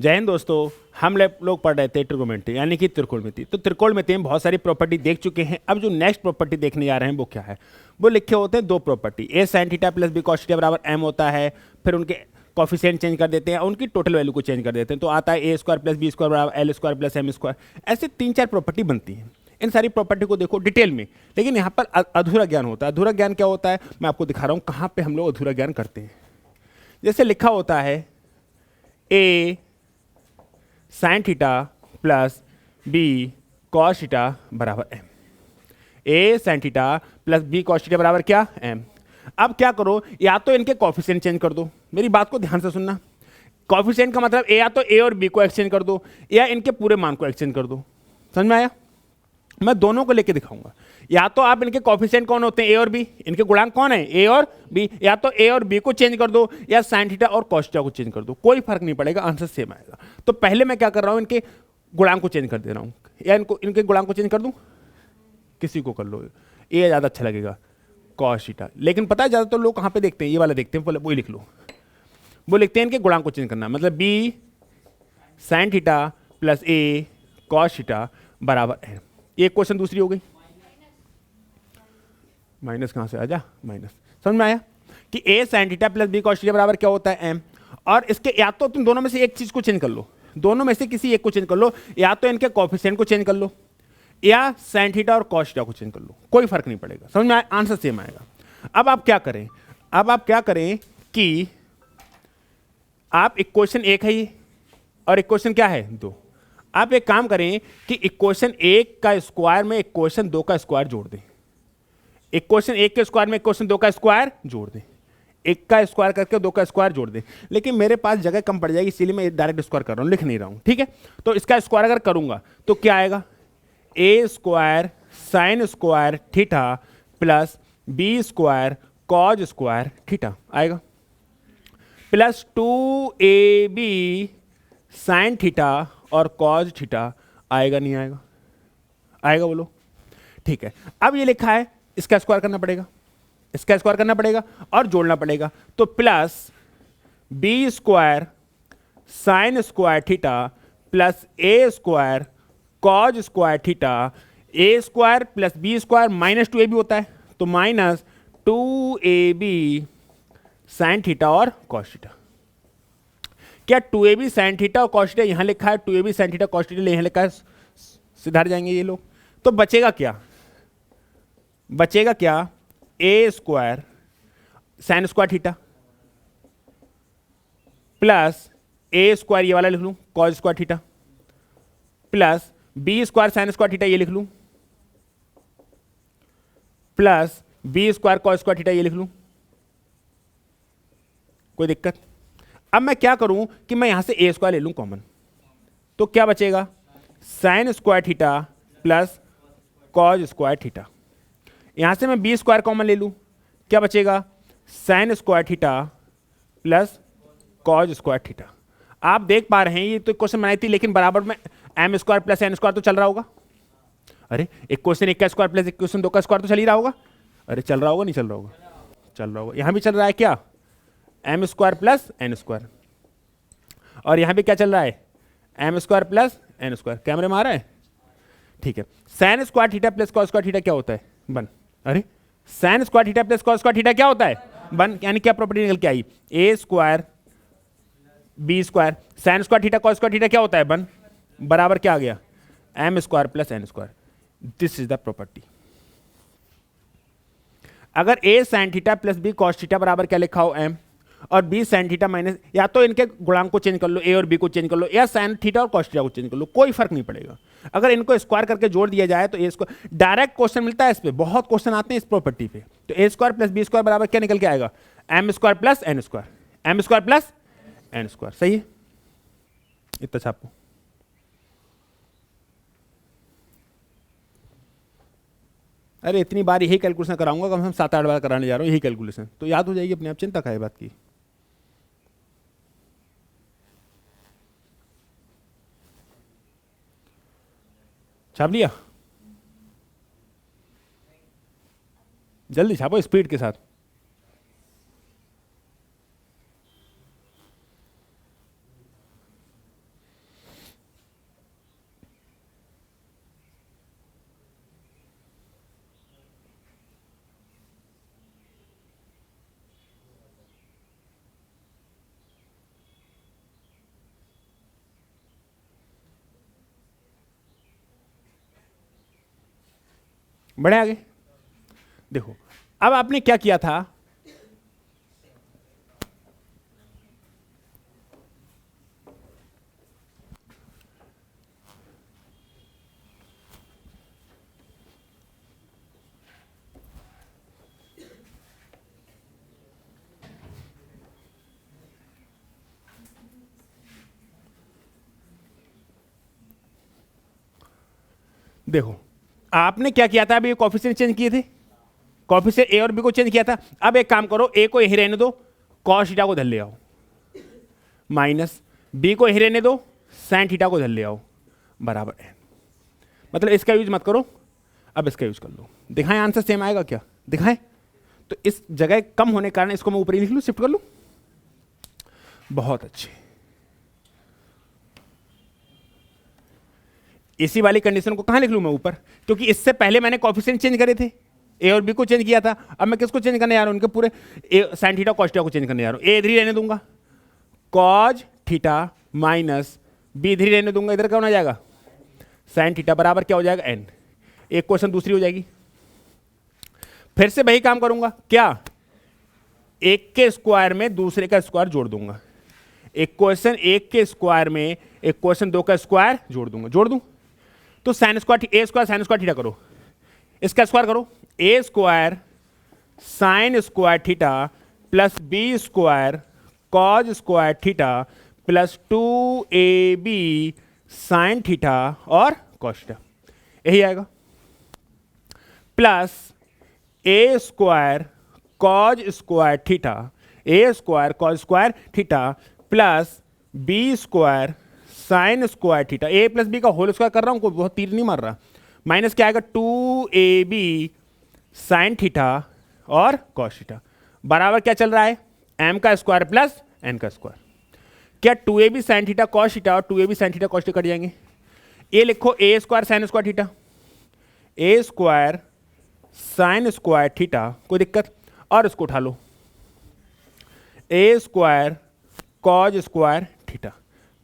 जय हिंद दोस्तों। हम लोग पढ़ रहे थे ट्रिगोनोमेट्री यानी कि त्रिकोणमिति। तो त्रिकोणमिति में बहुत सारी प्रॉपर्टी देख चुके हैं। अब जो नेक्स्ट प्रॉपर्टी देखने जा रहे हैं वो क्या है, वो लिखे होते हैं दो property, A sign theta plus B cos theta बराबर एम होता है। फिर उनके कॉफिशिएंट चेंज कर देते हैं, उनकी टोटल वैल्यू को चेंज कर देते हैं, तो आता है ए स्क्वायर प्लस बी स्क्वायर बराबर L square plus M square. ऐसे तीन चार प्रॉपर्टी बनती हैं। इन सारी प्रॉपर्टी को देखो डिटेल में, लेकिन यहाँ पर अधूरा ज्ञान होता है। अधूरा ज्ञान क्या होता है, मैं आपको दिखा रहा हूँ कहाँ पे हम लोग अधूरा ज्ञान करते हैं। जैसे लिखा होता है ए sign theta plus B cos theta बराबर M. A sign theta plus B cos theta बराबर क्या, एम। अब क्या करो, या तो इनके कॉफिशिएंट चेंज कर दो। मेरी बात को ध्यान से सुनना। कॉफिशिएंट का मतलब या तो ए और बी को एक्सचेंज कर दो या इनके पूरे मान को एक्सचेंज कर दो। समझ में आया? मैं दोनों को लेके दिखाऊंगा। या तो आप इनके कॉफिशिएंट कौन होते हैं, ए और बी, इनके गुणांक कौन है, ए और बी। या तो ए और बी को चेंज कर दो या साइन थीटा और कॉस थीटा को चेंज कर दो, कोई फर्क नहीं पड़ेगा, आंसर सेम आएगा। तो पहले मैं क्या कर रहा हूं, इनके गुणांक को चेंज कर दे रहा हूं, या इनके गुणांक को चेंज कर दूं, किसी को कर लो, ये ज्यादा अच्छा लगेगा, कॉस थीटा। लेकिन पता है ज्यादातर लोग कहां पे देखते हैं, ये वाला देखते हैं, वही लिख लो। वो लिखते हैं इनके गुणांक को चेंज करना, मतलब बी साइन थीटा प्लस ए कॉस थीटा बराबर है। ये क्वेश्चन दूसरी हो गई। माइनस कहां से आ जा, माइनस। समझ में आया कि A sign theta plus B cos theta बराबर क्या होता है, एम। और इसके या तो तुम दोनों में से एक चीज को चेंज कर लो, दोनों में से किसी एक को चेंज कर लो, या तो इनके कॉफिशिएंट को चेंज कर लो या साइन थीटा और कॉस थीटा को चेंज कर लो, कोई फर्क नहीं पड़ेगा। समझ में आया, आंसर सेम आएगा। अब आप क्या करें, कि आप इक्वेशन एक है ये और इक्वेशन क्या है, दो। आप एक काम करें कि इक्वेशन एक का स्क्वायर में इक्वेशन दो का स्क्वायर जोड़ दें। इक्वेशन एक के स्क्वायर में इक्वेशन दो का स्क्वायर जोड़ दें। एक का स्क्वायर करके दो का स्क्वायर जोड़ दें। लेकिन मेरे पास जगह कम पड़ जाएगी, इसीलिए मैं डायरेक्ट स्क्वायर कर रहा हूं, लिख नहीं रहा हूं, ठीक है। तो इसका स्क्वायर अगर करूंगा तो क्या आएगा, ए square sin square theta plus B square cos square theta आएगा, प्लस 2ab साइन थीटा और कॉज थीटा आएगा, नहीं आएगा, आएगा बोलो, ठीक है। अब ये लिखा है, इसका स्क्वायर करना पड़ेगा, इसका स्क्वायर करना पड़ेगा और जोड़ना पड़ेगा, तो plus B square sin square theta plus A square cos square theta. A square plus B square minus 2ab होता है, तो माइनस 2ab साइन थीटा और कॉस थीटा। क्या 2ab साइन थीटा और कॉस थीटा यहां लिखा है, 2ab sin theta cos theta यहां लिखा है, सुधार जाएंगे ये लोग। तो बचेगा क्या, बचेगा क्या, A square sin square theta plus A square ये वाला लिख लूं cos square theta plus B square sin square theta ये लिख लूं plus B square cos square theta ये लिख लूं। कोई दिक्कत? अब मैं क्या करूं कि मैं यहां से ए स्क्वायर ले लूं कॉमन, तो क्या बचेगा, sign square theta plus cos square theta. यहां से मैं बी स्क्वायर कॉमन ले लूं, क्या बचेगा, sign square theta plus cos square theta. आप देख पा रहे हैं ये तो क्वेश्चन बनाई थी, लेकिन बराबर में M square plus N square तो चल रहा होगा। अरे एक क्वेश्चन एक का स्क्वायर प्लस एक क्वेश्चन दो का स्क्वायर तो चल ही रहा होगा। अरे चल रहा होगा, नहीं चल रहा होगा, चल रहा होगा। यहां भी चल रहा है क्या, M square plus N square, और यहां भी क्या चल रहा है, M square plus N square. कैमरे में आ रहा है, ठीक है। Sin square theta plus cos square theta क्या होता है, वन। अरे sin square theta plus cos square theta क्या होता है, वन। यानी क्या प्रॉपर्टी निकल के आई, A square B square sin square theta cos square theta क्या होता है, वन, बराबर क्या आ गया, M square plus N square. This is the property. अगर A sign theta plus B cos theta बराबर क्या लिखा हो, एम, और बी साइन थीटा माइनस, या तो इनके गुणांक को चेंज कर लो, ए और बी को चेंज कर लो, या साइन थीटा और कॉस थीटा को चेंज कर लो, कोई फर्क नहीं पड़ेगा। अगर इनको स्क्वायर करके जोड़ दिया जाए तो ए स्क्वायर, डायरेक्ट क्वेश्चन मिलता है इस पे, बहुत क्वेश्चन आते हैं इस प्रॉपर्टी पे। तो A square plus B square बराबर क्या निकल के आएगा, M square plus N square, M square plus N square. सही है, इतना छापो। अरे इतनी बार यही कैलकुलेशन कराऊंगा, कम से कम 7-8 बार कराने जा रहा हूँ यही कैलकुलेशन, तो याद हो जाएगी अपने आप, चिंता का है बात की। छाप लिया, जल्दी छापो स्पीड के साथ। बढ़े आगे। देखो अब आपने क्या किया था, देखो आपने क्या किया था, अभी कोफिशिएंट चेंज किए थे, कोफिशिएंट ए और बी को चेंज किया था। अब एक काम करो, ए को यही रहने दो, कॉस थीटा को धर ले आओ, माइनस बी को यही रहने दो, साइन थीटा को धर ले आओ, बराबर है। मतलब इसका यूज मत करो, अब इसका यूज कर लो। दिखाएं आंसर सेम आएगा क्या, दिखाएं। तो इस जगह कम होने के कारण इसको मैं ऊपर ही लिख लूं, शिफ्ट कर लूं। बहुत अच्छे। इसी वाली कंडीशन को कहां लिख लूं मैं, ऊपर, क्योंकि इससे पहले मैंने कोफिशिएंट चेंज करे थे, ए और बी को चेंज किया था। अब मैं किसको चेंज करने जा रहा हूं, उनके पूरे साइन थीटा कॉस थीटा को चेंज करने जा रहा हूं। ए इधर ही रहने दूंगा, कॉज थीटा माइनस बी इधर ही रहने दूंगा, इधर क्या हो जाएगा, साइन थीटा बराबर क्या हो जाएगा, एन। एक क्वेश्चन दूसरी हो जाएगी। फिर से वही काम करूंगा, क्या, एक के स्क्वायर में दूसरे का स्क्वायर जोड़ दूंगा। एक क्वेश्चन एक के स्क्वायर में एक क्वेश्चन दो का स्क्वायर जोड़ दूंगा, जोड़ दूं तो साइन स्क्वायर ए स्क्वायर साइन स्क्वायर थीटा करो, इसका स्क्वायर करो, A square sin square theta plus B square cos square theta plus 2ab sin theta और कॉस थीटा, यही आएगा, plus A square cos square theta, A square cos square theta plus B square sin square theta, A plus B का whole square कर रहा हूं, कोई बहुत तीर नहीं मार रहा, माइनस क्या आएगा 2ab साइन थीटा और कॉस थीटा, बराबर क्या चल रहा है, एम का स्क्वायर प्लस एन का स्क्वायर। क्या 2ab sin theta cos theta और 2ab sin theta cos theta कट जाएंगे। ये लिखो A square sin square theta, A square sin square theta, कोई दिक्कत, और इसको उठा लो, A square cos square theta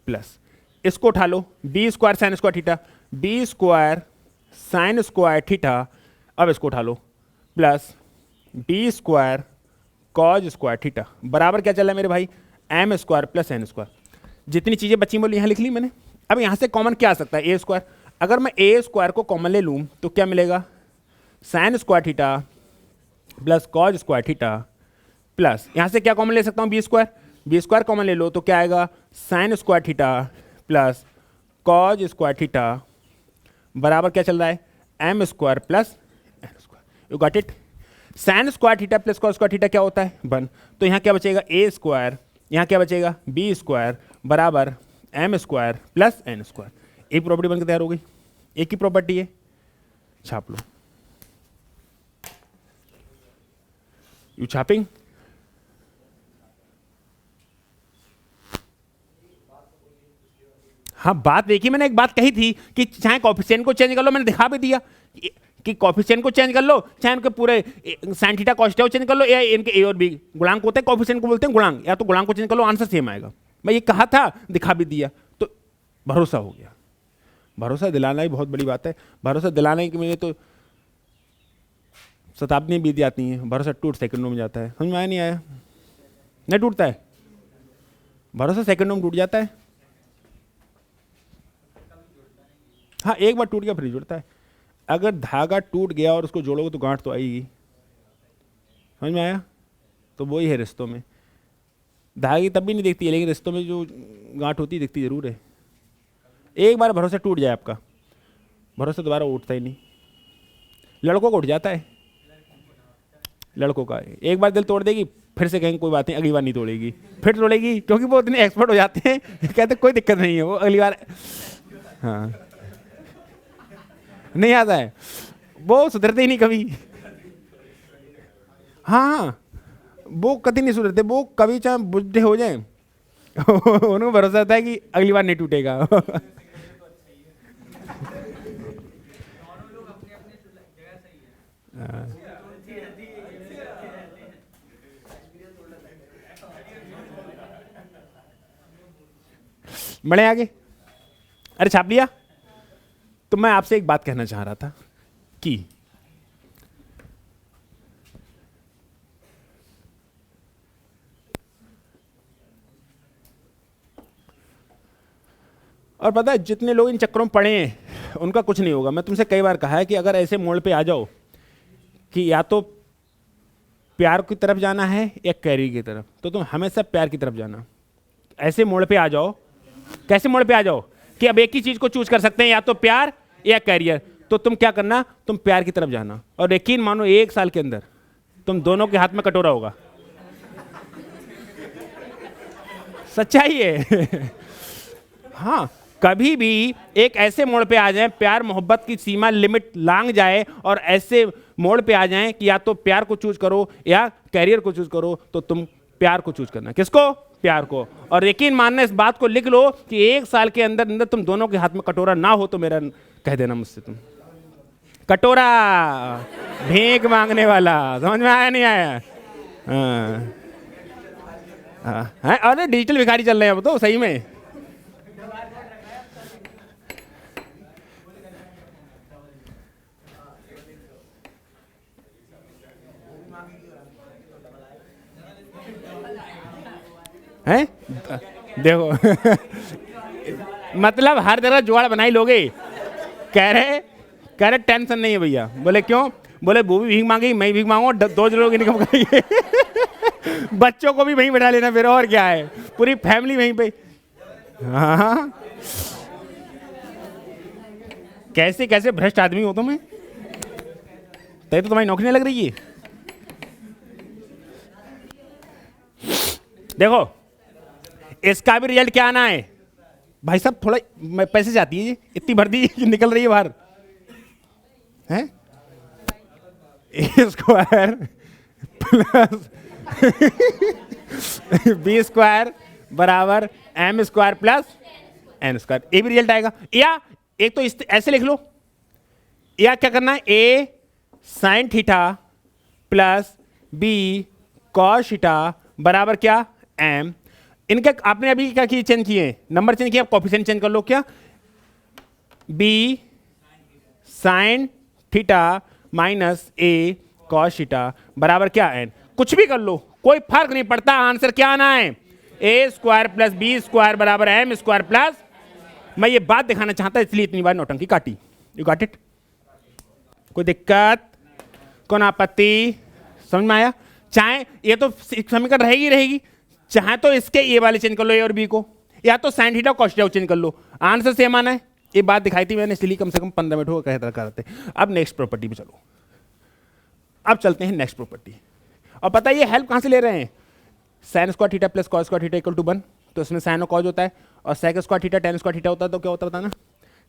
plus इसको उठा लो, B square sin square theta, B square sin square theta, अब इसको उठा लो, plus B square cos square theta, बराबर क्या चल रहा है मेरे भाई, M square plus N square. जितनी चीजें बची बोली यहां लिख ली मैंने। अब यहां से कॉमन क्या आ सकता है, ए स्क्वायर, अगर मैं ए स्क्वायर को कॉमन ले लूं तो क्या मिलेगा, sign square theta plus cos square theta plus यहां से क्या कॉमन ले सकता हूं, बी स्क्वायर कॉमन ले लो तो क्या आएगा, sine square theta plus cos square theta बराबर क्या चल रहा है, M square plus N square. You got it. Sine square theta plus cos square theta क्या होता है, 1। तो यहाँ क्या बचेगा, ए स्क्वायर, यहाँ क्या बचेगा, बी स्क्वायर बराबर M square plus N square. एक प्रॉपर्टी बनकर तैयार हो गई, एक ही प्रॉपर्टी है, छाप लो। यू छापिंग, हाँ बात देखिए, मैंने एक बात कही थी कि चाहे कोफिशिएंट को चेंज कर लो, मैंने दिखा भी दिया कि कोफिशिएंट को चेंज कर लो, चाहे उनके पूरे साइन थीटा कॉस थीटा को चेंज कर लो, या इनके ए और बी गुणांक होते हैं, कोफिशिएंट को बोलते हैं गुणांक, या तो गुणांक को चेंज कर लो, आंसर सेम आएगा। मैं ये कहा था, दिखा भी दिया, तो भरोसा हो गया। भरोसा दिलाना ही बहुत बड़ी बात है। भरोसा दिलाने के लिए तो शताब्दी बीत जाती हैं, भरोसा टूट सेकंडों में जाता है। समझ में आया नहीं आया, नहीं टूटता है भरोसा, सेकंडों में टूट जाता है। हाँ एक बार टूट गया फिर जुड़ता है। अगर धागा टूट गया और उसको जोड़ोगे तो गांठ तो आएगी। समझ में आया। तो वही है रिश्तों में, धागे तब भी नहीं दिखती है, लेकिन रिश्तों में जो गांठ होती है दिखती जरूर है। एक बार भरोसा टूट जाए आपका, भरोसा दोबारा उठता ही नहीं। लड़कों को उठ जाता है, लड़कों का एक बार दिल तोड़ देगी, फिर से कहेंगे कोई बात नहीं, अगली बार नहीं तोड़ेगी, फिर तोड़ेगी, क्योंकि वो इतने एक्सपर्ट हो जाते हैं, कहते कोई दिक्कत नहीं है, वो अगली बार। हाँ नहीं आता है, वो सुधरते ही नहीं कभी। हाँ वो कभी नहीं सुधरते, वो कभी चाहे बुढ़े हो जाए उनको भरोसा होता है कि अगली बार नहीं टूटेगा। बढ़े आगे। अरे छाप लिया। तो मैं आपसे एक बात कहना चाह रहा था कि और पता है जितने लोग इन चक्करों में पड़े हैं उनका कुछ नहीं होगा। मैं तुमसे कई बार कहा है कि अगर ऐसे मोड़ पे आ जाओ कि या तो प्यार की तरफ जाना है या कैरियर की तरफ, तो तुम हमेशा प्यार की तरफ जाना। ऐसे मोड़ पे आ जाओ, कैसे मोड़ पे आ जाओ कि अब एक ही चीज को चूज कर सकते हैं, या तो प्यार या कैरियर, तो तुम क्या करना, तुम प्यार की तरफ जाना। और यकीन मानो 1 साल के अंदर तुम दोनों के हाथ में कटोरा होगा। सच्चाई है। हाँ, कभी भी एक ऐसे मोड़ पे आ जाए, प्यार मोहब्बत की सीमा लिमिट लांग जाए और ऐसे मोड़ पे आ जाएं कि या तो प्यार को चूज करो या कैरियर को चूज करो, तो तुम प्यार को चूज करना। किसको? प्यार को। और यकीन मानना, इस बात को लिख लो कि 1 साल के अंदर अंदर तुम दोनों के हाथ में कटोरा ना हो तो मेरा कह देना मुझसे तुम। कटोरा भीख मांगने वाला, समझ में आया नहीं आया? हाँ, अरे डिजिटल भिखारी चल रहे हैं अब तो सही में। हैं? देखो मतलब हर जगह जुगाड़ बनाई लोगे। कह रहे टेंशन नहीं है भैया। बोले क्यों? बोले वो भी भीख मांगी, मैं भीख मांगू, 2 लोग इनकम करेंगे। बच्चों को भी वहीं बैठा लेना फिर, और क्या है, पूरी फैमिली वहीं पे। हाँ, कैसे कैसे भ्रष्ट आदमी हो तुम्हें, तो तुम्हारी नौकरी नहीं लग रही है। देखो इसका भी रिजल्ट क्या आना है भाई साहब, थोड़ा पैसे जाती है, इतनी भर दी निकल रही है बाहर, हैं? A square plus B square बराबर M square plus N square, ये भी रिजल्ट आएगा। या एक तो ऐसे लिख लो, या क्या करना है, ए sign theta plus B cos theta बराबर क्या, एम। इनके आपने अभी क्या किए, चेंज किए, नंबर चेंज किया, कोफिशिएंट चेंज कर लो। क्या? B sine theta minus a cos theta बराबर क्या, एन। कुछ भी कर लो, कोई फर्क नहीं पड़ता, आंसर क्या आना है, ए स्क्वायर प्लस बी स्क्वायर बराबर एम स्क्वायर प्लस। मैं ये बात दिखाना चाहता इसलिए इतनी बार नौटंकी काटी। You got it? कोई दिक्कत, कौन आपत्ति? समझ में आया? चाहे ये तो समीकरण रहेगी रहेगी, चाहे तो इसके ये वाले चेंज कर लो, ए और बी को, या तो sign theta cos theta change कर लो, आंसर सेम आना है। ये बात दिखाई थी मैंने, इसलिए कम से कम 15 मिनट हो कहता करते। अब नेक्स्ट प्रॉपर्टी पे चलो, अब चलते हैं नेक्स्ट प्रॉपर्टी। और पता है ये हेल्प कहां से ले रहे हैं, sine square theta plus cos square theta equal to 1, तो इसमें साइन और कॉस होता है, और sec square theta tan square theta होता है, तो क्या होता है बताना,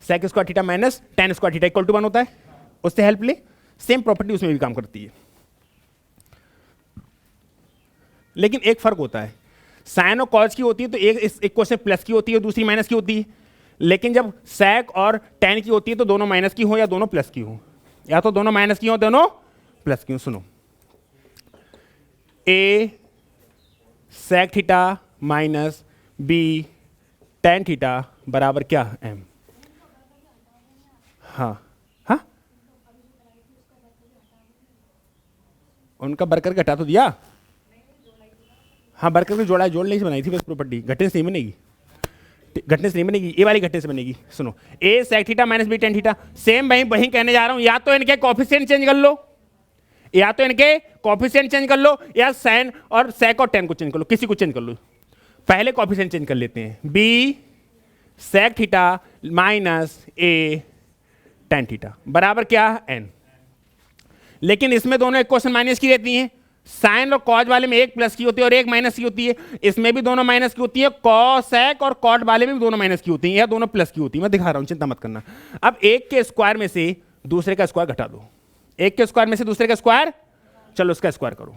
sec square theta minus tan square theta equal to 1 होता है। उससे हेल्प ले, सेम प्रॉपर्टी उसमें भी काम करती है, लेकिन एक फर्क होता है, साइन और कॉस की होती है तो एक क्वेश्चन प्लस की होती है, दूसरी माइनस की होती है। लेकिन जब सेक और टेन की होती है तो दोनों माइनस की हो या दोनों प्लस की हो, या तो दोनों माइनस की हो दोनों प्लस की हो। सुनो, A sec theta minus B tan theta बराबर क्या, एम। हाँ हाँ, उनका बरकर घटा तो दिया, हाँ बरकर की जोड़ा जोड़ से बनाई थी बस प्रॉपर्टी, घटने से नहीं बनेगी, घटने से नहीं बनेगी, ये वाली घटने से बनेगी। सुनो, A sec theta minus B tan theta, same वही कहने जा रहा हूं, या तो इनके कोफिशिएंट चेंज कर लो, या तो इनके कोफिशिएंट चेंज कर लो, या साइन और सेक और टेन को चेंज कर लो, किसी को चेंज कर लो। पहले कोफिशिएंट चेंज कर लेते हैं, B sec theta minus a tan theta बराबर क्या, एन। लेकिन इसमें दोनों एक क्वेश्चन माइनस की रहती हैं, साइन और कॉज वाले में एक प्लस की होती है और एक माइनस की होती है, इसमें भी दोनों माइनस की होती है, कॉसेक और कॉट वाले में भी दोनों माइनस की होती है या दोनों प्लस की होती है, मैं दिखा रहा हूं, चिंता मत करना। अब एक के स्क्वायर में से दूसरे का स्क्वायर घटा दो, एक के स्क्वायर में से दूसरे का स्क्वायर, चलो उसका स्क्वायर करो,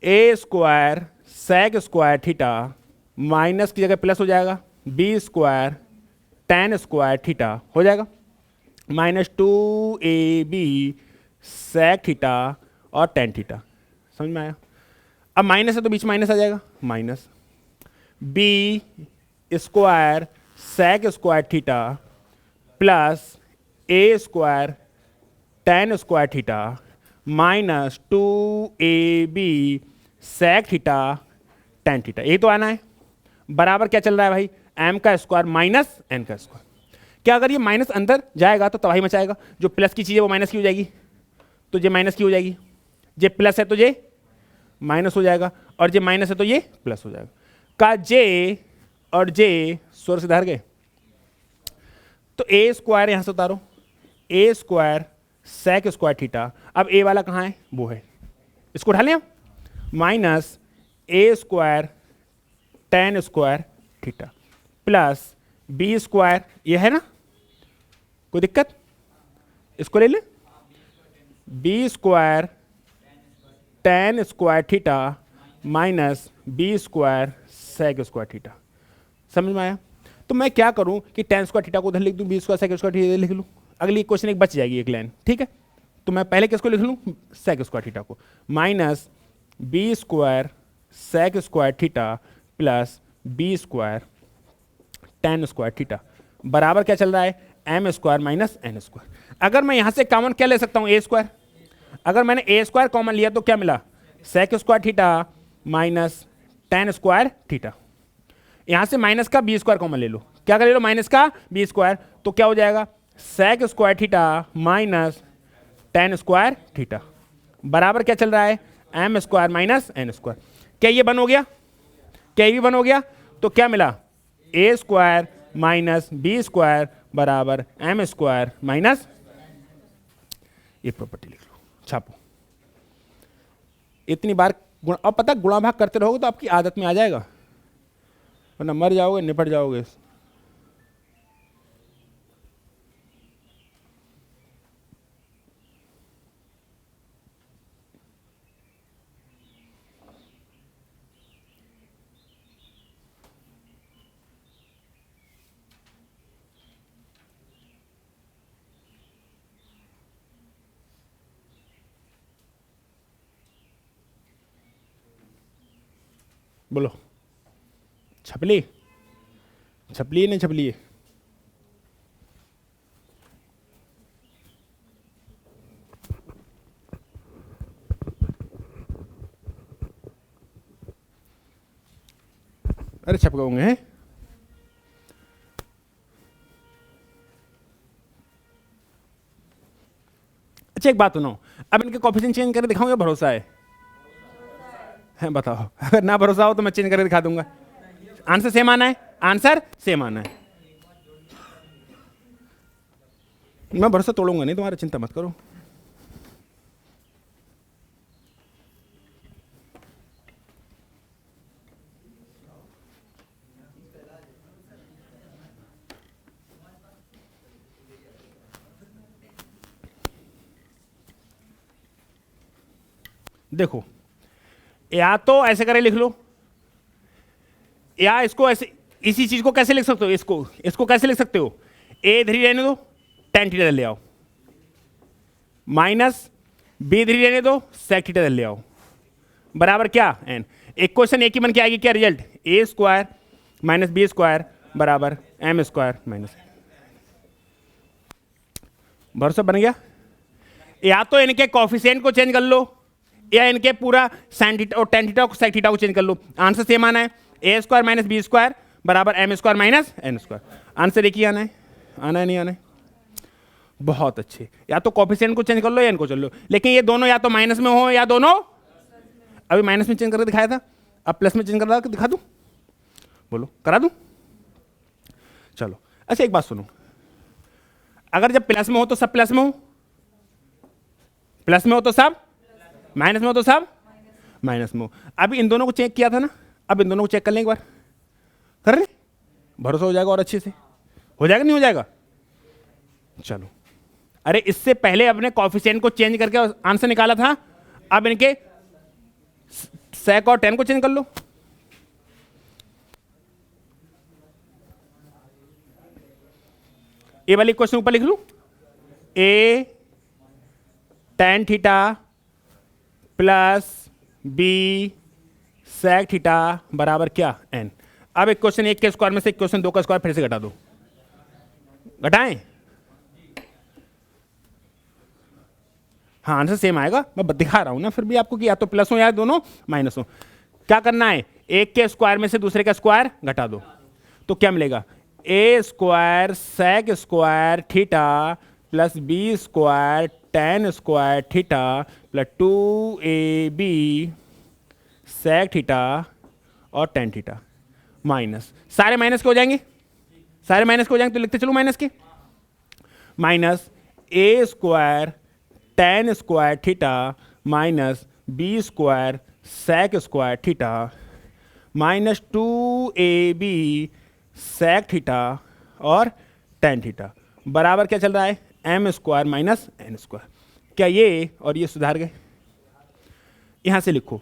A square sec square theta minus की जगह प्लस हो जाएगा, B square tan square theta हो जाएगा, माइनस 2ab सेक थीटा और टेन थीटा। समझ में आया? अब माइनस है तो बीच माइनस आ जाएगा, minus B square sec square theta plus ए square tan square theta minus 2ab sec theta tan theta, यही तो आना है। बराबर क्या चल रहा है भाई, एम का स्क्वायर माइनस एन का स्क्वायर। क्या अगर ये माइनस अंदर जाएगा तो तबाही मचाएगा, जो प्लस की चीज़ है वो माइनस की हो जाएगी, तो ये माइनस की हो जाएगी, ये प्लस है तो ये माइनस हो जाएगा, और ये माइनस है तो ये प्लस हो जाएगा। का जे और जे स्वर से धार गए, तो ए स्क्वायर यहां से उतारो, ए स्क्वायर सेक स्क्वायर थीटा। अब ए वाला कहाँ है, वो है, इसको उठा लें, minus A square tan square theta plus B square, ये है ना, कोई दिक्कत, इसको ले लें, B square tan square theta minus B square sec square theta. समझ में आया? तो मैं क्या करूं कि टेन स्क्वायर थीटा को उधर लिख दूं, B square sec square theta लिख लूं, अगली क्वेश्चन एक बच जाएगी एक लाइन, ठीक है। तो मैं पहले किसको लिख लूं, सेक स्क्वायर थीटा को, minus B square sec square theta plus B square tan square theta बराबर क्या चल रहा है, M square minus N square. अगर मैं यहां से कॉमन क्या ले सकता हूं, ए स्क्वायर, अगर मैंने ए स्क्वायर कॉमन लिया तो क्या मिला, sec square theta minus tan square theta. यहां से माइनस का बी स्क्वायर कॉमन ले लो, क्या कर ले लो, माइनस का बी स्क्वायर, तो क्या हो जाएगा, sec square theta minus tan square theta बराबर क्या चल रहा है, M square minus N square. क्या ये बन हो गया, क्या ये भी बन हो गया, तो क्या मिला, ए स्क्वायर माइनस बी स्क्वायर बराबर एम स्क्वायर माइनस, ये प्रॉपर्टी लिख लो, छापो। इतनी बार अब पता गुणा भाग करते रहोगे तो आपकी आदत में आ जाएगा, वरना मर जाओगे, निपट जाओगे। बोलो, छपली, छपली नहीं छपली है, अरे छप गए होंगे हैं। अच्छा एक बात सुनो, अब इनके कोफिशिएंट चेंज करके दिखाऊंगा, भरोसा है बताओ, अगर ना भरोसा हो तो मैं चेंज करके दिखा दूंगा। आंसर सेम आना है, आंसर सेम आना है, मैं भरोसा तोड़ूंगा नहीं तुम्हारा, चिंता मत करो। देखो, या तो ऐसे करे लिख लो, या इसको ऐसे, इसी चीज को कैसे लिख सकते हो, इसको कैसे लिख सकते हो, ए इधर ही रहने दो, टेन थीटा ले आओ, माइनस बी इधर ही रहने दो, सेक थीटा ले आओ, बराबर क्या, एन। एक क्वेश्चन एक ही बन के आएगी, क्या रिजल्ट, ए स्क्वायर माइनस बी स्क्वायर बराबर एम स्क्वायर माइनस, भरोसा बन गया। या तो इनके कॉफिशिएंट को चेंज कर लो, या इनके पूरा साइन थीटा और टेन थीटा सेक थीटा को चेंज कर लो, आंसर सेम आना है, ए स्क्वायर माइनस बी स्क्वायर बराबर M square minus N square. Answer एक ही आना है, आना है नहीं आना है, बहुत अच्छे। या तो कॉफिशिएंट को चेंज कर लो या इनको चल लो, लेकिन ये दोनों या तो माइनस में हो या दोनों, अभी माइनस में चेंज करके दिखाया था, अब प्लस में चेंज कर रहा दिखा दूं, बोलो करा दूं, चलो। अच्छा एक बात सुनो, अगर जब प्लस में हो तो सब प्लस में हो, प्लस में हो तो सब, माइनस में हो तो सब माइनस में हो। अभी इन दोनों को चेक किया था ना, अब इन दोनों को चेक कर लें एक बार, कर ले, भरोसा हो जाएगा और अच्छे से हो जाएगा, नहीं हो जाएगा, चलो। अरे इससे पहले अपने कॉफिशिएंट को चेंज करके आंसर निकाला था, अब इनके सेक और टेन को चेंज कर लो, ए वाली क्वेश्चन ऊपर लिख लूं, A tan theta plus B sec theta बराबर क्या, एन। अब एक क्वेश्चन एक के स्क्वायर में से एक क्वेश्चन दो का स्क्वायर फिर से घटा दो, घटाएं, हाँ आंसर सेम आएगा, मैं दिखा रहा हूं ना फिर भी आपको कि या तो प्लस हो या दोनों माइनस हो। क्या करना है, एक के स्क्वायर में से दूसरे का स्क्वायर घटा दो, तो क्या मिलेगा, A square sec square theta plus B square tan square theta plus 2ab sec theta और टेन थीटा माइनस, सारे माइनस के हो जाएंगे, सारे माइनस के हो जाएंगे, तो लिखते चलो माइनस के, minus A square tan square theta minus B square sec square theta minus 2ab sec theta और टेन थीटा बराबर क्या चल रहा है, M square minus N square. क्या ये और ये सुधार गए? यहां से लिखो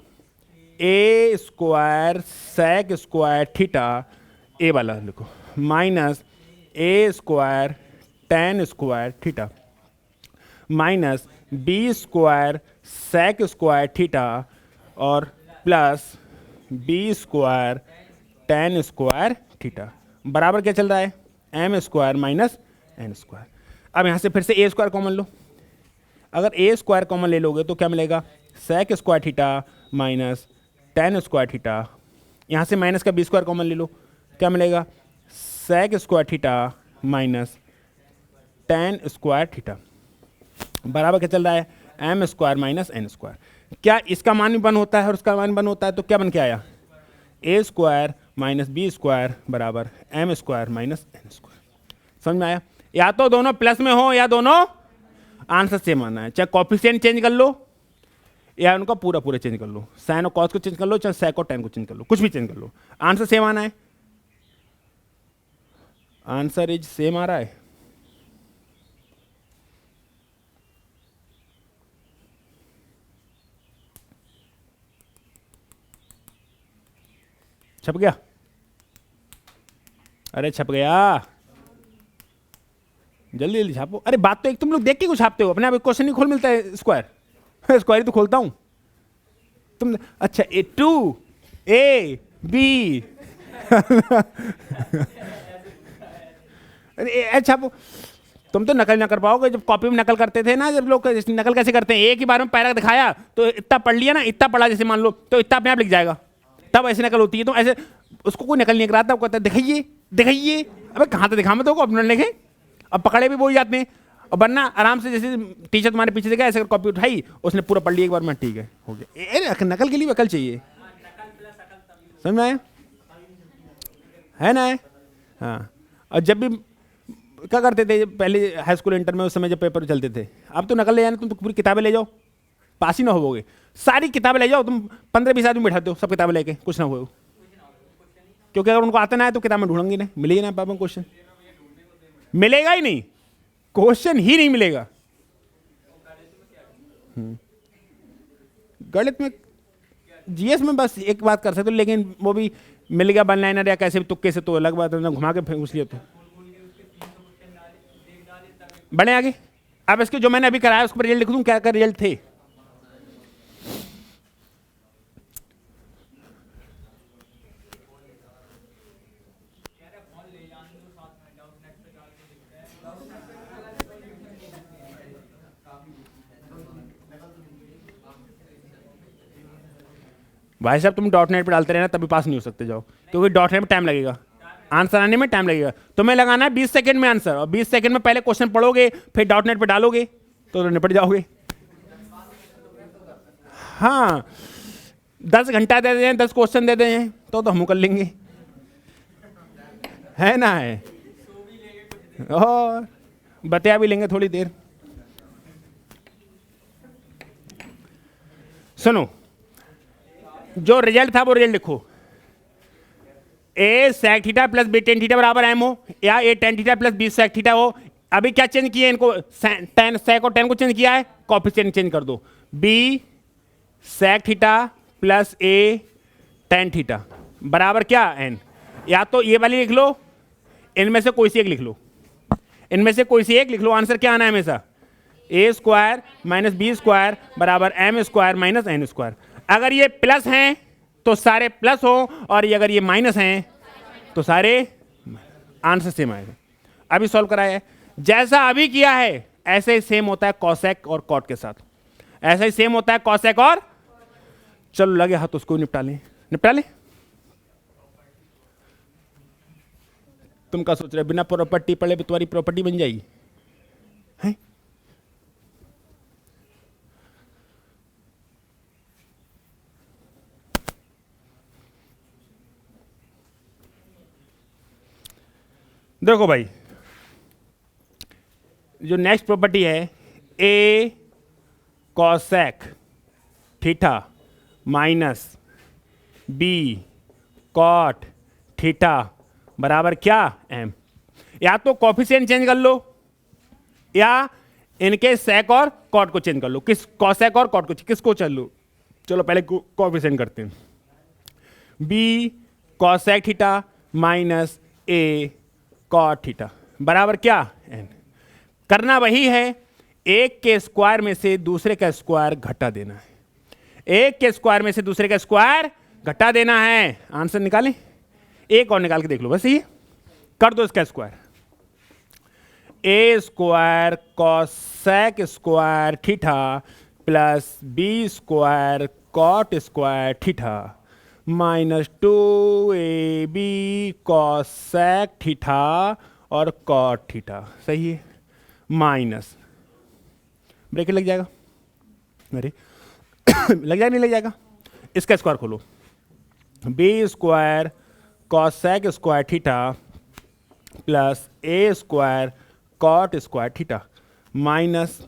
A square sec square theta, A वाला लिखो, minus A square tan square theta minus B square sec square theta और plus B square tan square theta बराबर क्या चल रहा है, M square minus N square. अब यहाँ से फिर से ए स्क्वायर कॉमन लो, अगर ए स्क्वायर कॉमन ले लोगे तो क्या मिलेगा, sec square theta minus tan square theta, यहाँ से माइनस का बी स्क्वायर कॉमन ले लो, क्या मिलेगा, sec square theta minus tan square theta बराबर क्या चल रहा है, M square minus N square. क्या इसका मान भी बन होता है और उसका मान बन होता है, तो क्या बन के आया, A square minus B square बराबर M square minus N square. समझ में आया? या तो दोनों प्लस में हो या दोनों आंसर सेम आना है, चाहे कॉफिशिएंट चेंज कर लो या उनका पूरा पूरा चेंज कर लो, साइन और कॉस को चेंज कर लो, चाहे सेक और टेन को चेंज कर लो, कुछ भी चेंज कर लो, आंसर सेम आना है। आंसर इज सेम आ रहा है। छप गया? अरे छप गया, जल्दी जल्दी छापो। अरे बात तो एक तुम लोग देख के कुछ छापते हो, अपने आप एक क्वेश्चन नहीं खोल मिलता है स्क्वायर स्क्वायर ही तो खोलता हूं तुम। अच्छा ए टू ए बी अरे छापो, तुम तो नकल ना कर पाओगे। जब कॉपी में नकल करते थे ना, जब लोग नकल कैसे करते हैं, एक ही बार में पैरा दिखाया तो इतना पढ़ लिया ना, इतना पढ़ा जैसे मान लो, तो इतना अपने आप लिख जाएगा, तब ऐसी नकल होती है। तो ऐसे उसको कोई नकल नहीं कराता, वो कहता है दिखाइए दिखाइए, अबे कहाँ तो दिखा मैं तो अपने लिखे, अब पकड़े भी बोल जाते हैं। और वरना आराम से जैसे टीचर तुम्हारे पीछे से गया ऐसे कॉपी उठाई, उसने पूरा पढ़ लिया एक बार में, ठीक है हो गया। नकल के लिए अकल चाहिए, समझ में आया है ना? हाँ, और जब भी क्या करते थे पहले हाई स्कूल इंटर में, उस समय जब पेपर चलते थे, अब तो नकल ले जाना, तुम तो पूरी किताबें ले जाओ, पास ही ना होवोगे। सारी किताबें ले जाओ, तुम 15-20 आदमी बैठाते हो, सब किताबें लेके, कुछ ना हो, क्योंकि अगर उनको आता ना है तो किताब में ढूंढेंगे ना, मिलेगी ना पापा क्वेश्चन, मिलेगा ही नहीं, क्वेश्चन ही नहीं मिलेगा। गणित में जीएस में बस एक बात कर सकते हो, लेकिन वो भी मिल गया वन लाइनर या कैसे भी तुक्के से, तो अलग बात है, घुमा के पूछ लिया तो बढ़े आगे। अब इसके जो मैंने अभी कराया उसके पर रिजल्ट लिख दूं, क्या क्या रिजल्ट थे। भाई साहब तुम डॉट नेट पर डालते रहना, तभी पास नहीं हो सकते जाओ, क्योंकि डॉट नेट में टाइम लगेगा, आंसर आने में टाइम लगेगा। तुम्हें लगाना है 20 सेकंड में आंसर, और 20 सेकंड में पहले क्वेश्चन पढ़ोगे, फिर डॉट नेट पर डालोगे तो निपट जाओगे। हाँ, 10 घंटा दे दें, 10 क्वेश्चन दे दें तो हम कर लेंगे, है ना? है और बतिया भी लेंगे थोड़ी देर। सुनो, जो रिजल्ट था वो रिजल्ट लिखो, a sec theta plus b tan theta बराबर एम हो, या a tan theta plus B sec theta हो। अभी क्या चेंज किया इनको, टेन सेक और टेन को चेंज किया है, कॉफिशिएंट चेंज कर दो, बी सेक थीटा प्लस ए टेन थीटा बराबर क्या, एन। या तो ये वाली लिख लो, इनमें से कोई सी एक लिख लो, इनमें से कोई सी एक लिख लो, आंसर क्या आना है हमेशा, A square minus B square बराबर M square minus N square. अगर ये प्लस हैं तो सारे प्लस हो, और ये अगर ये माइनस हैं तो सारे आंसर सेम आएगा। अभी सॉल्व कराया है, जैसा अभी किया है ऐसे ही सेम होता है कॉसेक और कॉट के साथ, ऐसा ही सेम होता है कॉसेक और, चलो लगे हाथ उसको निपटा लें, निपटा लें। तुम क्या सोच रहे हो, बिना प्रॉपर्टी पढ़े भी तुम्हारी प्रॉपर्टी बन जाएगी है? देखो भाई, जो नेक्स्ट प्रॉपर्टी है, a cosec theta minus b cot theta बराबर क्या, एम। या तो कॉफिशिएंट चेंज कर लो या इनके सेक और कॉट को चेंज कर लो। किस कॉसेक और कॉट को, किसको चल लो, चलो पहले कॉफिशिएंट करते हैं। बी कॉसेक थीटा माइनस ए कॉट थीटा बराबर क्या, एन। करना वही है, एक के स्क्वायर में से दूसरे का स्क्वायर घटा देना है। एक के स्क्वायर में से दूसरे का स्क्वायर घटा देना है। आंसर निकालें, एक और निकाल के देख लो बस, ये कर दो इसका स्क्वायर। ए square cosec square theta plus B square cot square theta minus 2ab cosec theta और कॉट थीटा, सही है। माइनस ब्रैकेट लग जाएगा, अरे लग जाएगा नहीं लग जाएगा, इसका स्क्वायर खोलो। B square cosec square theta plus ए square cot square theta minus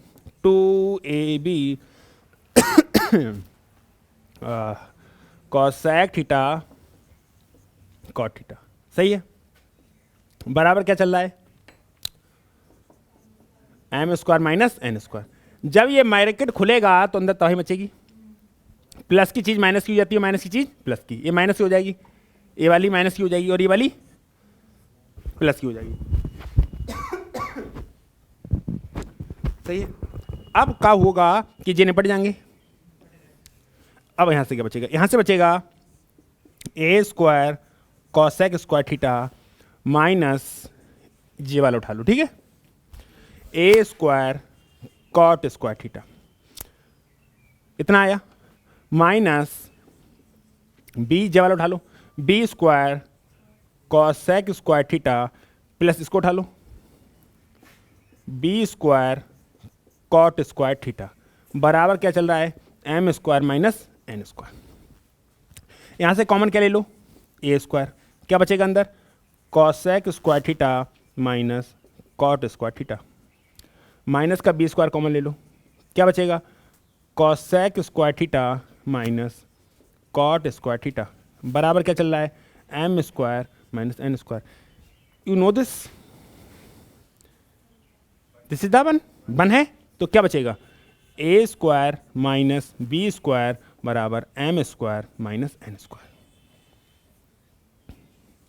2ab cosec theta cot theta, सही है। बराबर क्या चल रहा है, M square minus N square. जब ये ब्रैकेट खुलेगा तो अंदर तबाही मचेगी। प्लस की चीज माइनस की हो जाती है, माइनस की चीज प्लस की, ये माइनस की हो जाएगी, ये वाली माइनस की हो जाएगी और ये वाली प्लस की हो जाएगी, सही है। अब क्या होगा कि ये निपट जाएंगे। अब यहां से क्या बचेगा, यहां से बचेगा ए square cosec square theta minus जे वाला उठा लो, ठीक है, ए स्क्वायर कॉट स्क्वायर थीटा इतना आया, माइनस बी जे वाला उठा लो, B square cosec square theta plus इसको उठा लो, B square cot square theta बराबर क्या चल रहा है, M square minus N square. यहां से कॉमन क्या ले लो, ए स्क्वायर, क्या बचेगा अंदर, cosec square theta minus cot square theta, minus का बी स्क्वायर कॉमन ले लो, क्या बचेगा, cosec square theta minus cot square theta बराबर क्या चल रहा है, M square minus N square. You know this is the one है, तो क्या बचेगा, ए स्क्वायर माइनस बी स्क्वायर बराबर M square minus N square,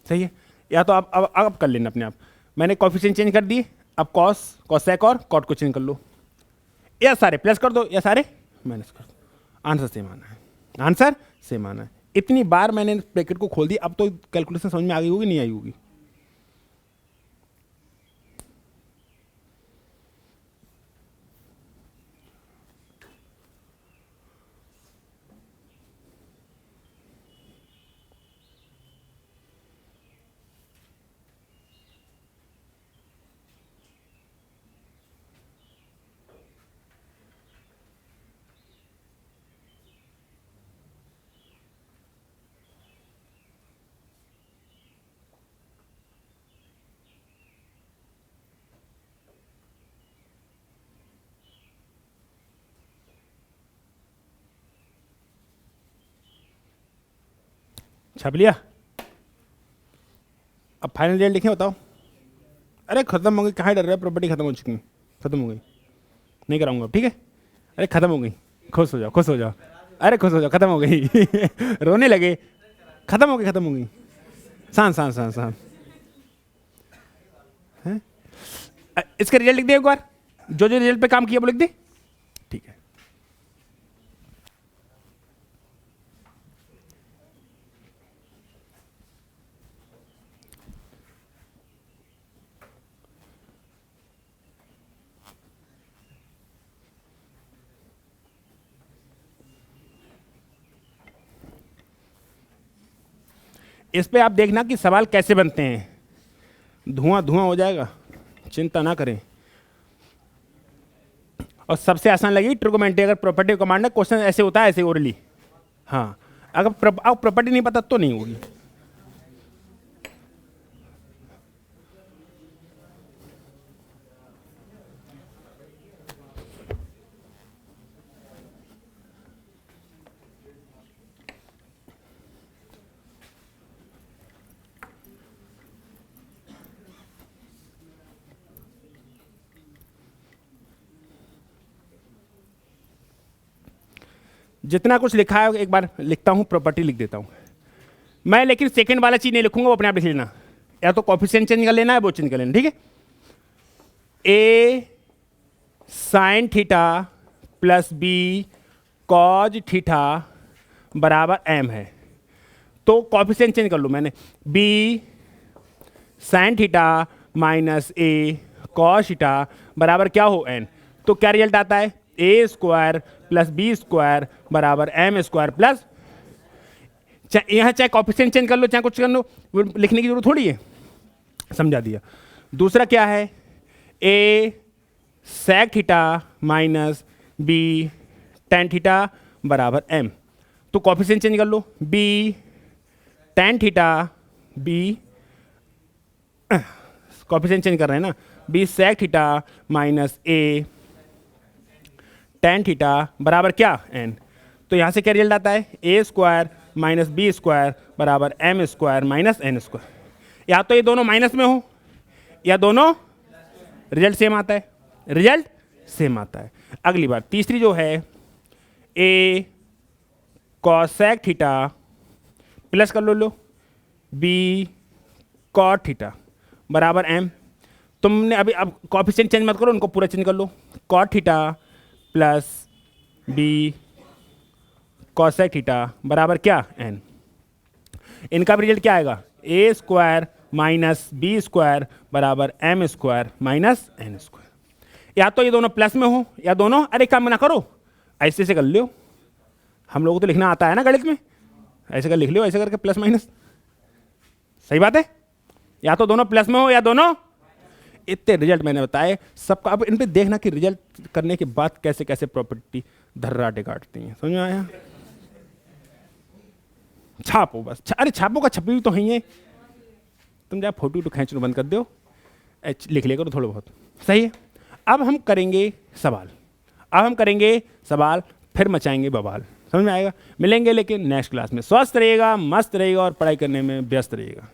सही है। या तो अब कर लेना अपने आप, मैंने कॉफिशिएंट चेंज कर दिए, अब कॉसेक और कॉट को चेंज कर लो, या सारे प्लस कर दो या सारे माइनस कर दो, आंसर सेम आना है, आंसर सेम आना है। इतनी बार मैंने ब्रैकेट को खोल दिया, अब तो कैलकुलेशन समझ में आ गई होगी, नहीं आई होगी। छाप लिया, अब फाइनल रिजल्ट लिखे, बताओ। अरे खत्म हो गई, कहाँ डर रहा है, प्रॉपर्टी खत्म हो चुकी है, खत्म हो गई, नहीं कराऊंगा अब, ठीक है। अरे खत्म हो गई, खुश हो जाओ, खुश हो जाओ, अरे खुश हो जाओ, खत्म हो गई रोने लगे, खत्म हो गई, खत्म हो गई, शांत शांत शांत शांत। इसका रिजल्ट लिख दे एक बार, जो जो रिजल्ट पे काम किया वो लिख दे, ठीक है। इस पे आप देखना कि सवाल कैसे बनते हैं। धुआं धुआं हो जाएगा, चिंता ना करें। और सबसे आसान लगी ट्रिगोनोमेट्री, अगर प्रॉपर्टी कमांड है क्वेश्चन ऐसे होता है, ऐसे ओरली। हाँ, अगर प्रॉपर्टी नहीं पता तो नहीं होगी। जितना कुछ लिखा है एक बार लिखता हूं, प्रॉपर्टी लिख देता हूं मैं, लेकिन सेकंड वाला चीज नहीं लिखूंगा, वो अपने आप लिख लेना। या तो कॉफिशिएंट चेंज कर लेना है, वो चेंज कर लेना, ठीक है। ए sign theta plus b cos theta बराबर एम है, तो कॉफिशिएंट चेंज कर लूँ मैंने। B sine theta minus a cos theta बराबर क्या हो एन, तो क्या रिजल्ट आता है, ए स्क्वायर प्लस बी स्क्वायर बराबर एम स्क्वायर प्लस, यहाँ चाहे कॉफिशिएंट चेंज कर लो चाहे कुछ कर लो, वो लिखने की जरूरत थोड़ी है, समझा दिया। दूसरा क्या है, a sec theta minus B tan theta बराबर एम, तो कॉफिशिएंट चेंज कर लो, b tan theta, b coefficient change कर रहे हैं ना, b sec theta minus a tan theta बराबर क्या एन, तो यहां से क्या रिजल्ट आता है, ए स्क्वायर माइनस बी स्क्वायर बराबर M square minus N square. या तो ये दोनों माइनस में हो या दोनों, रिजल्ट सेम आता है, रिजल्ट सेम आता है। अगली बार तीसरी जो है, ए कॉसेक थीटा प्लस कर लो बी कॉट थीटा बराबर एम, तुमने अभी अब कॉफिशिएंट चेंज मत करो, उनको पूरा चेंज कर लो, cot theta plus b cosec theta बराबर क्या एन, इनका भी रिजल्ट क्या आएगा, ए स्क्वायर माइनस बी स्क्वायर बराबर M square minus N square. या तो ये दोनों प्लस में हो या दोनों, अरे काम ना करो, ऐसे से कर लो, हम लोगों को तो लिखना आता है ना गणित में, ऐसे कर लिख लो, ऐसे करके प्लस माइनस, सही बात है। या तो दोनों प्लस में हो या दोनों, इतने रिजल्ट मैंने बताए सबका। अब इन पे देखना कि रिजल्ट करने के बाद कैसे कैसे प्रॉपर्टी धर्राटे काटती हैं, समझ में आया। छापो बस, अरे छापो का छपी भी तो है, तुम जाए फोटो तो खींचना बंद कर दो, लिख लेकर थोड़ा बहुत, सही है। अब हम करेंगे सवाल, अब हम करेंगे सवाल, फिर मचाएंगे बवाल, समझ में आएगा। मिलेंगे लेकिन नेक्स्ट क्लास में, स्वस्थ रहेगा, मस्त रहेगा और पढ़ाई करने में व्यस्त रहेगा।